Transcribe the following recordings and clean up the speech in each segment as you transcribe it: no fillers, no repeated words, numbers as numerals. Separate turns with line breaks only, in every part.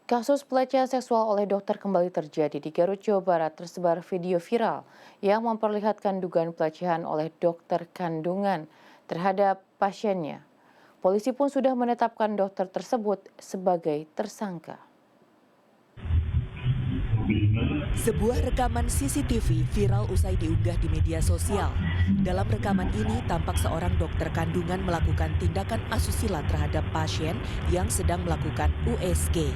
Kasus pelecehan seksual oleh dokter kembali terjadi di Garut, Jawa Barat. Tersebar video viral yang memperlihatkan dugaan pelecehan oleh dokter kandungan terhadap pasiennya. Polisi pun sudah menetapkan dokter tersebut sebagai tersangka.
Sebuah rekaman CCTV viral usai diunggah di media sosial. Dalam rekaman ini tampak seorang dokter kandungan melakukan tindakan asusila terhadap pasien yang sedang melakukan USG.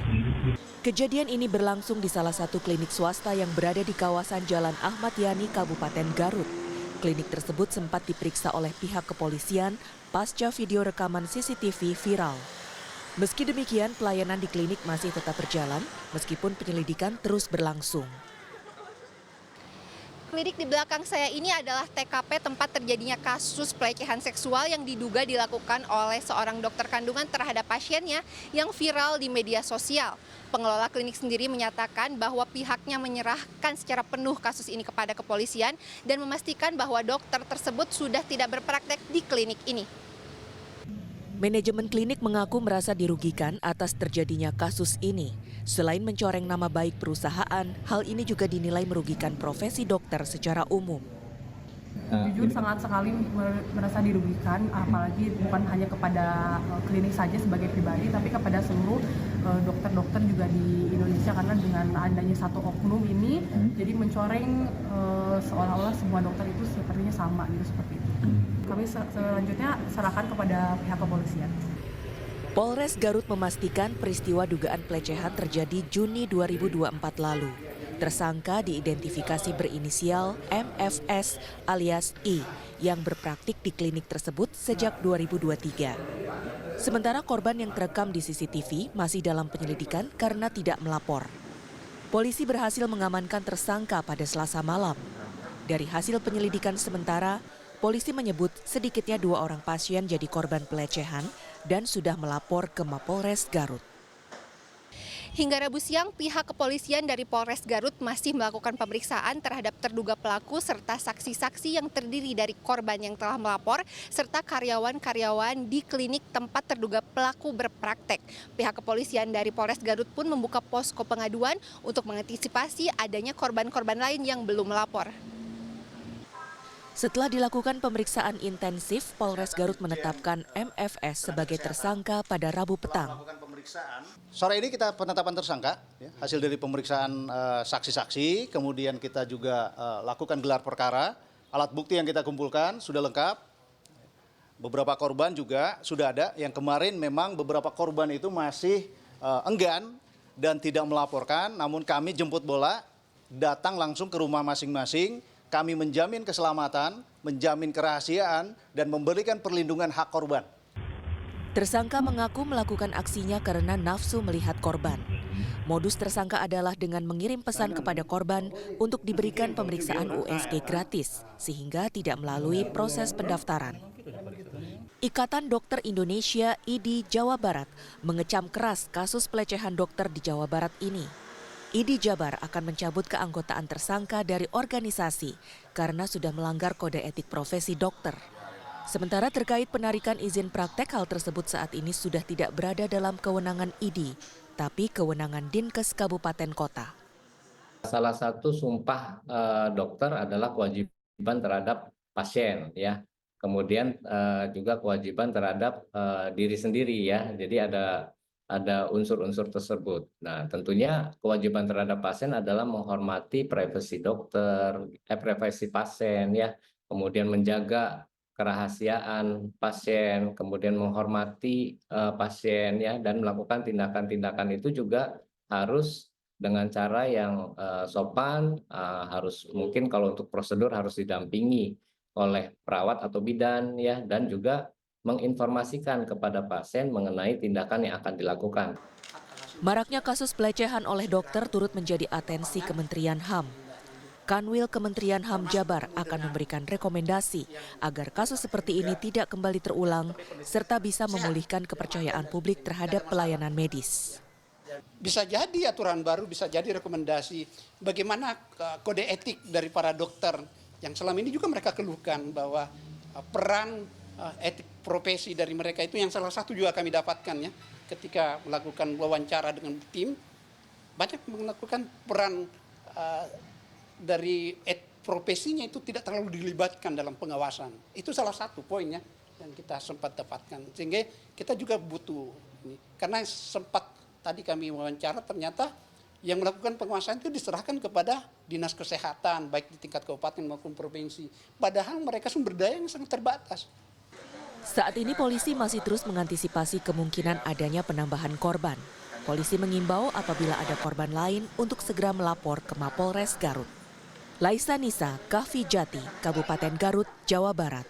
Kejadian ini berlangsung di salah satu klinik swasta yang berada di kawasan Jalan Ahmad Yani, Kabupaten Garut. Klinik tersebut sempat diperiksa oleh pihak kepolisian pasca video rekaman CCTV viral. Meski demikian, pelayanan di klinik masih tetap berjalan meskipun penyelidikan terus berlangsung.
Klinik di belakang saya ini adalah TKP tempat terjadinya kasus pelecehan seksual yang diduga dilakukan oleh seorang dokter kandungan terhadap pasiennya yang viral di media sosial. Pengelola klinik sendiri menyatakan bahwa pihaknya menyerahkan secara penuh kasus ini kepada kepolisian dan memastikan bahwa dokter tersebut sudah tidak berpraktek di klinik ini.
Manajemen klinik mengaku merasa dirugikan atas terjadinya kasus ini. Selain mencoreng nama baik perusahaan, hal ini juga dinilai merugikan profesi dokter secara umum.
Jujur sangat sekali merasa dirugikan, apalagi bukan hanya kepada klinik saja sebagai pribadi, tapi kepada seluruh dokter-dokter juga di Indonesia, karena dengan adanya satu oknum ini, jadi mencoreng seolah-olah semua dokter itu sepertinya sama gitu, seperti itu. Kami selanjutnya serahkan kepada pihak kepolisian.
Polres Garut memastikan peristiwa dugaan pelecehan terjadi Juni 2024 lalu. Tersangka diidentifikasi berinisial MFS alias I yang berpraktik di klinik tersebut sejak 2023. Sementara korban yang terekam di CCTV masih dalam penyelidikan karena tidak melapor. Polisi berhasil mengamankan tersangka pada Selasa malam. Dari hasil penyelidikan sementara, polisi menyebut sedikitnya 2 orang pasien jadi korban pelecehan dan sudah melapor ke Mapolres Garut.
Hingga Rabu siang, pihak kepolisian dari Polres Garut masih melakukan pemeriksaan terhadap terduga pelaku serta saksi-saksi yang terdiri dari korban yang telah melapor serta karyawan-karyawan di klinik tempat terduga pelaku berpraktek. Pihak kepolisian dari Polres Garut pun membuka posko pengaduan untuk mengantisipasi adanya korban-korban lain yang belum melapor.
Setelah dilakukan pemeriksaan intensif, Polres Garut menetapkan MFS sebagai tersangka pada Rabu petang.
Sore ini kita penetapan tersangka, hasil dari pemeriksaan saksi-saksi, kemudian kita juga lakukan gelar perkara, alat bukti yang kita kumpulkan sudah lengkap, beberapa korban juga sudah ada, yang kemarin memang beberapa korban itu masih enggan dan tidak melaporkan, namun kami jemput bola, datang langsung ke rumah masing-masing, kami menjamin keselamatan, menjamin kerahasiaan, dan memberikan perlindungan hak korban.
Tersangka mengaku melakukan aksinya karena nafsu melihat korban. Modus tersangka adalah dengan mengirim pesan kepada korban untuk diberikan pemeriksaan USG gratis, sehingga tidak melalui proses pendaftaran. Ikatan Dokter Indonesia (IDI) Jawa Barat mengecam keras kasus pelecehan dokter di Jawa Barat ini. IDI Jabar akan mencabut keanggotaan tersangka dari organisasi karena sudah melanggar kode etik profesi dokter. Sementara terkait penarikan izin praktek, hal tersebut saat ini sudah tidak berada dalam kewenangan IDI, tapi kewenangan Dinkes Kabupaten Kota.
Salah satu sumpah dokter adalah kewajiban terhadap pasien, ya. Kemudian juga kewajiban terhadap diri sendiri, ya. Jadi ada unsur-unsur tersebut. Nah, tentunya kewajiban terhadap pasien adalah menghormati privasi dokter, privasi pasien, ya. Kemudian menjaga kerahasiaan pasien, kemudian menghormati pasien, ya, dan melakukan tindakan-tindakan itu juga harus dengan cara yang sopan, harus mungkin kalau untuk prosedur harus didampingi oleh perawat atau bidan, ya, dan juga menginformasikan kepada pasien mengenai tindakan yang akan dilakukan.
Maraknya kasus pelecehan oleh dokter turut menjadi atensi Kementerian HAM. Kanwil Kementerian HAM Jabar akan memberikan rekomendasi agar kasus seperti ini tidak kembali terulang serta bisa memulihkan kepercayaan publik terhadap pelayanan medis.
Bisa jadi aturan baru, bisa jadi rekomendasi bagaimana kode etik dari para dokter yang selama ini juga mereka keluhkan bahwa peran etik profesi dari mereka itu yang salah satu juga kami dapatkan, ya, ketika melakukan wawancara dengan tim banyak melakukan peran dari profesinya itu tidak terlalu dilibatkan dalam pengawasan. Itu salah satu poinnya yang kita sempat dapatkan. Sehingga kita juga butuh ini. Karena sempat tadi kami wawancara ternyata yang melakukan pengawasan itu diserahkan kepada dinas kesehatan baik di tingkat kabupaten maupun provinsi. Padahal mereka sumber daya yang sangat terbatas.
Saat ini polisi masih terus mengantisipasi kemungkinan adanya penambahan korban. Polisi mengimbau apabila ada korban lain untuk segera melapor ke Mapolres Garut. Laisa Nisa, Kahvi Jati, Kabupaten Garut, Jawa Barat.